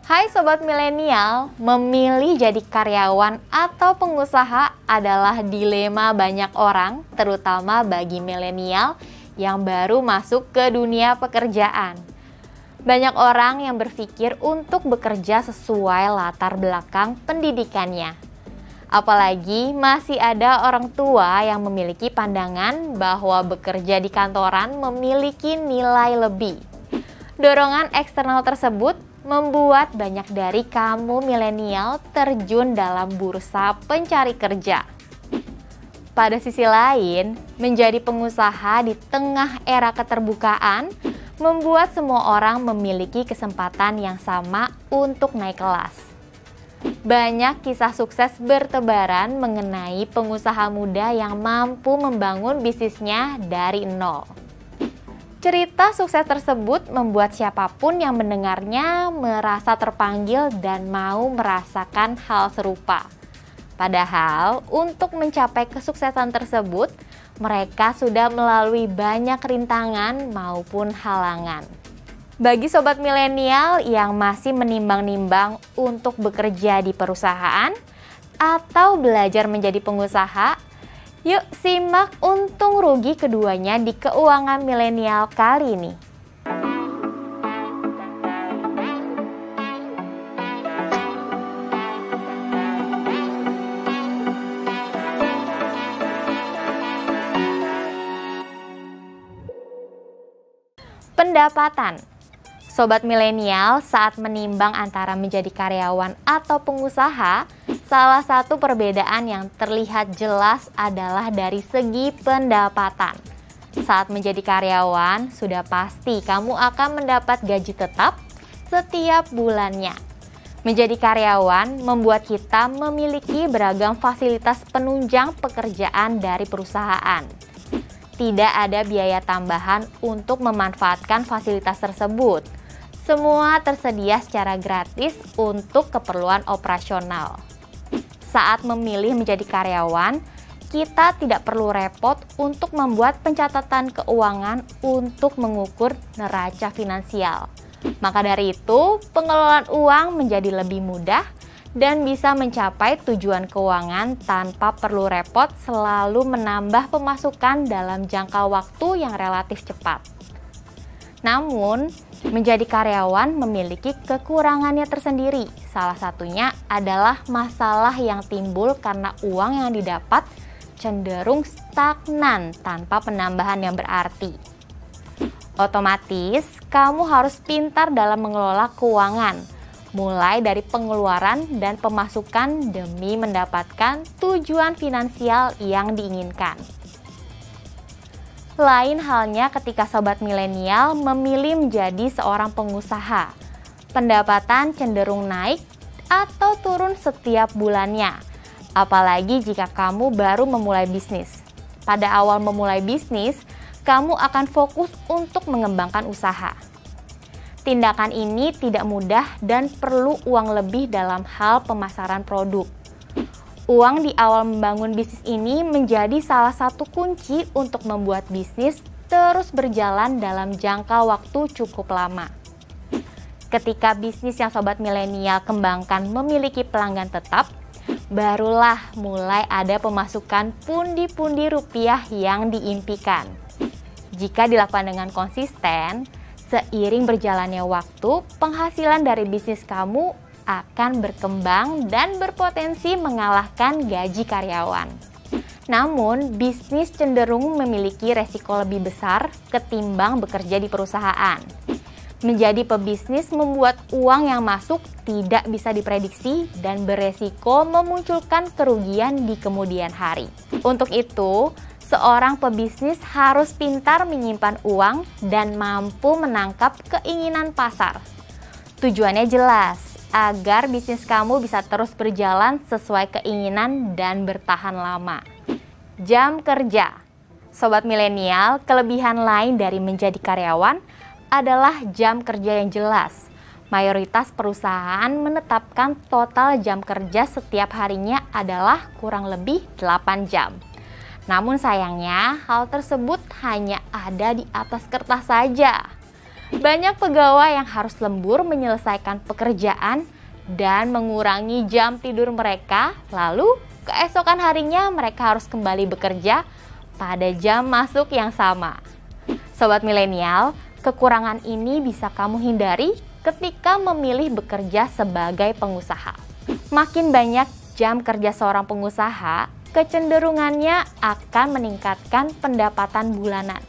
Hai Sobat Milenial, memilih jadi karyawan atau pengusaha adalah dilema banyak orang, terutama bagi milenial yang baru masuk ke dunia pekerjaan. Banyak orang yang berpikir untuk bekerja sesuai latar belakang pendidikannya. Apalagi masih ada orang tua yang memiliki pandangan bahwa bekerja di kantoran memiliki nilai lebih. Dorongan eksternal tersebut membuat banyak dari kamu milenial terjun dalam bursa pencari kerja. Pada sisi lain, menjadi pengusaha di tengah era keterbukaan membuat semua orang memiliki kesempatan yang sama untuk naik kelas. Banyak kisah sukses bertebaran mengenai pengusaha muda yang mampu membangun bisnisnya dari nol. Cerita sukses tersebut membuat siapapun yang mendengarnya merasa terpanggil dan mau merasakan hal serupa. Padahal, untuk mencapai kesuksesan tersebut, mereka sudah melalui banyak rintangan maupun halangan. Bagi sobat milenial yang masih menimbang-nimbang untuk bekerja di perusahaan atau belajar menjadi pengusaha, yuk simak untung rugi keduanya di Keuangan Milenial kali ini. Pendapatan. Sobat milenial, saat menimbang antara menjadi karyawan atau pengusaha, salah satu perbedaan yang terlihat jelas adalah dari segi pendapatan. Saat menjadi karyawan, sudah pasti kamu akan mendapat gaji tetap setiap bulannya. Menjadi karyawan membuat kita memiliki beragam fasilitas penunjang pekerjaan dari perusahaan. Tidak ada biaya tambahan untuk memanfaatkan fasilitas tersebut. Semua tersedia secara gratis untuk keperluan operasional. Saat memilih menjadi karyawan, kita tidak perlu repot untuk membuat pencatatan keuangan untuk mengukur neraca finansial. Maka dari itu, pengelolaan uang menjadi lebih mudah dan bisa mencapai tujuan keuangan tanpa perlu repot selalu menambah pemasukan dalam jangka waktu yang relatif cepat. Namun, menjadi karyawan memiliki kekurangannya tersendiri. Salah satunya adalah masalah yang timbul karena uang yang didapat cenderung stagnan tanpa penambahan yang berarti. Otomatis, kamu harus pintar dalam mengelola keuangan, mulai dari pengeluaran dan pemasukan demi mendapatkan tujuan finansial yang diinginkan. Lain halnya ketika sobat milenial memilih menjadi seorang pengusaha. Pendapatan cenderung naik atau turun setiap bulannya. Apalagi jika kamu baru memulai bisnis. Pada awal memulai bisnis, kamu akan fokus untuk mengembangkan usaha. Tindakan ini tidak mudah dan perlu uang lebih dalam hal pemasaran produk. Uang di awal membangun bisnis ini menjadi salah satu kunci untuk membuat bisnis terus berjalan dalam jangka waktu cukup lama. Ketika bisnis yang sobat milenial kembangkan memiliki pelanggan tetap, barulah mulai ada pemasukan pundi-pundi rupiah yang diimpikan. Jika dilakukan dengan konsisten, seiring berjalannya waktu, penghasilan dari bisnis kamu akan berkembang dan berpotensi mengalahkan gaji karyawan. Namun, bisnis cenderung memiliki resiko lebih besar ketimbang bekerja di perusahaan. Menjadi pebisnis membuat uang yang masuk tidak bisa diprediksi dan beresiko memunculkan kerugian di kemudian hari. Untuk itu, seorang pebisnis harus pintar menyimpan uang dan mampu menangkap keinginan pasar. Tujuannya jelas, agar bisnis kamu bisa terus berjalan sesuai keinginan dan bertahan lama. Jam kerja. Sobat milenial, kelebihan lain dari menjadi karyawan adalah jam kerja yang jelas. Mayoritas perusahaan menetapkan total jam kerja setiap harinya adalah kurang lebih 8 jam. Namun sayangnya, hal tersebut hanya ada di atas kertas saja. Banyak pegawai yang harus lembur menyelesaikan pekerjaan dan mengurangi jam tidur mereka, lalu keesokan harinya mereka harus kembali bekerja pada jam masuk yang sama. Sobat milenial, kekurangan ini bisa kamu hindari ketika memilih bekerja sebagai pengusaha. Makin banyak jam kerja seorang pengusaha, kecenderungannya akan meningkatkan pendapatan bulanan.